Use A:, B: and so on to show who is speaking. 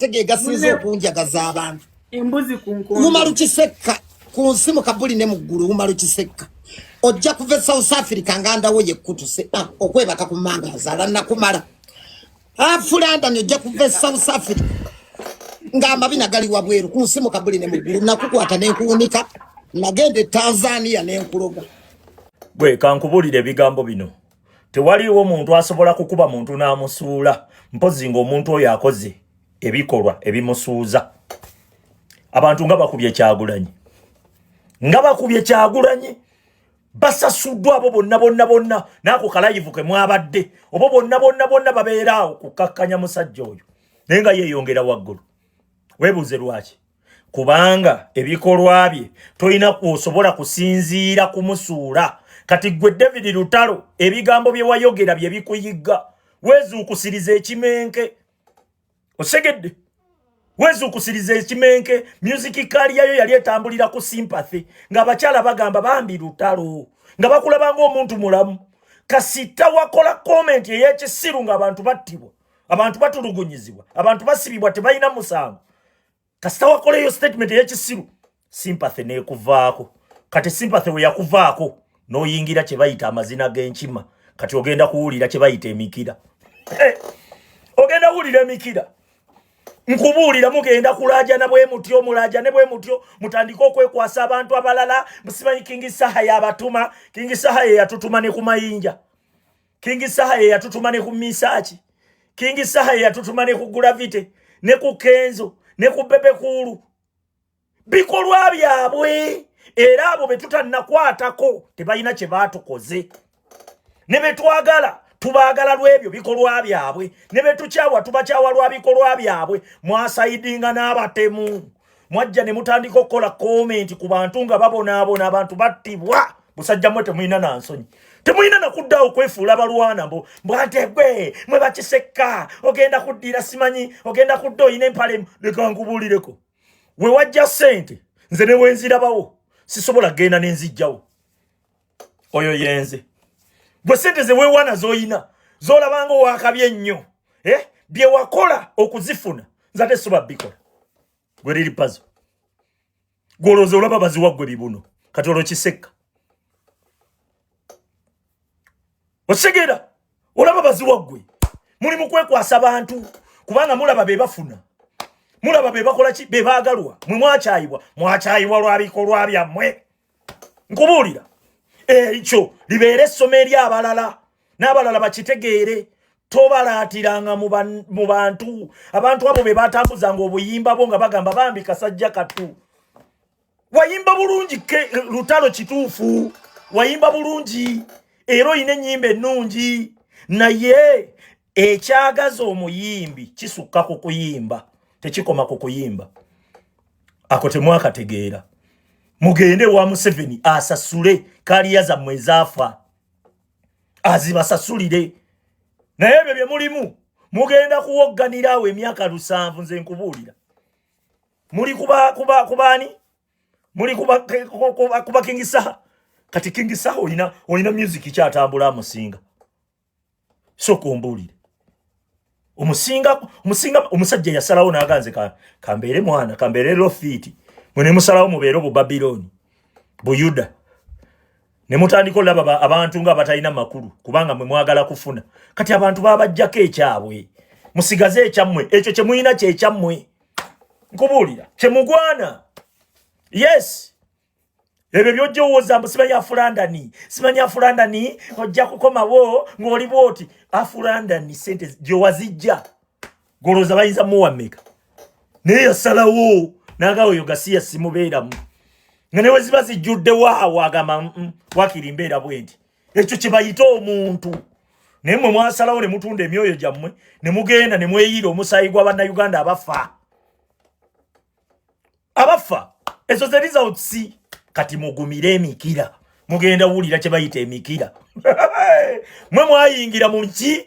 A: tege gasinzo kunjagaza abantu
B: embuzi ku nkondo
A: umaru kiseka ku nsimu kabuli ne muguru umaru kiseka ojja kuva South Africa nganda woye kutuse okwebaka kumanga zala nakumala afulanda njja kuva South Africa ngamba binagali wabweru ku nsimu kabuli ne muguru nakukwata nenkuunika nagende Tanzania nenkuloga
C: gwe kankubulire bigambo bino tewaliwo muntu asobola kukuba muntu namusuula mpozi ng'omuntu oyo akoze ebikolwa ebimusuuza abantu nga bakubye Kyagulanyi basasuddwa abo bonna naako kalayivu ke mwabadde obo bonna babeeraawo kukakkanya musajja oyo naye nga yeeyongera waggulu weebuuze lwaki kubanga ebikolwa bye tolina kusobola kusinziira kumusuula kati gwe David Lutalo ebigambo bye wayogera bye bikuyigga weezuukusiriza ekimenke osegedde weezuukusiriza ekimenke music career yo yali etambulira ku sympathy nga abakyala bagamba bambi Lutalo nga bakulaba ng'omuntu mulamu kasita wakola comment ey'ekisiru nga abantu battibwa abantu batulugunyizibwa abantu basibibwa tebalina musango kasita wakola eyo statement ey'ekisiru sympathy neekuvaako kati sympathy we yakuvaako n'oyingira kye bayita amazina g'enkima kati ogenda kuwulira kye bayita emikira ogenda kuwulira emikira nkubuulira mugenda kulaajana bwe mutyo mulaajane bwe mutyo mutandika okwekwasa abantu abalala musimanyi King Saha yabatuma King Saha yatutuma ne ku mayinja King Saha yatutuma ne ku misaaki King Saha yatutuma ne ku Gravity ne ku Kenzo ne ku Bebe Kulu bikolwa byabwe era abo betutannakwatako tebalina kye baatukoze ne betwagala tubaagala lwebyo bikolwa byabwe ne betukyawa tubakyawa lwa bikolwa byabwe mwasaidinga n'abatemu mwajja ne mutandika okukola comment ku bantu nga babonaabona abantu battibwa musajja mwe temulina nansonyi temulina nakuddawo kwefuula balwana mbwate gwe mwe bakiseka ogenda kuddira simanyi ogenda kudda oyina empale leka nkubuulireko we wajja ssente nze ne wenzirabawo sisobola genda nenzijjawo oyo yenze bwe sente ze weewana z'oyina z'olabanga owakabye ennyo bye wakola okuzifuna nzate soba bikola gwe liri pazo gwolooza olaba baziwa ggwe bibuno kati olwo kiseka osegera olaba baziwa ggwe muli mu kwekwasa bantu kubanga mulaba be bafuna mulaba be bakola ki be baagalwa mwe mwakyayibwa lwa bikolwa byammwe nkubuulira ekyo libeere essomo eri abalala n'abalala bakitegeere tobalaatiranga mu bantu abantu abo be batambuzanga obuyimba bo nga bagamba bambi kasajja katu wayimba bulungi Lutalo kituufu wayimba bulungi era oyina ennyimba ennungi naye ekyagaza omuyimbi kisukka ku kuyimba tekikoma ku kuyimba ako temwakategeera mugende wa Museveni asasule kaliya zammwe ezaafa azibasasulire naye ebyo bye mulimu mugenda kuwogganirawo emyaka 7 nze nkubuulira muli kubaani muli kuba King Saha kati King Saha olina music kyatambula amusinga so kumbuulire omusajja yasalawo n'aganze kambeere mwana kambeere lofiti mwene musalawo mubeere obu Babiloni Buyuda ne mutandika olaba abantu nga batalina makulu kubanga mwe mwagala kufuna kati abantu babajjako ekyabwe musigaze ekyammwe ekyo kye muyina kye ekyammwe nkubuulira kye mugwana yes ebyo by'ojjowooza mbu simanyi afulandani ojja kukomawo ng'oli bwoti afulandani sente gyewazijja golooza bayinza muwameka naye yasalawo naga oyo gasiya simubeeramu nga newe ziba zijjudde waawo agamba wakiri mbeera bwenti ekyo kye bayita omuntu naye mwe mwasalawo ne mutunda emyoyo gyammwe ne mugenda ne mweyiira omusaayi gw'abannayuganda abafa ezo ze results kati mugumire emikira mugenda wulira kye bayita emikira mwe mwayingira mu nki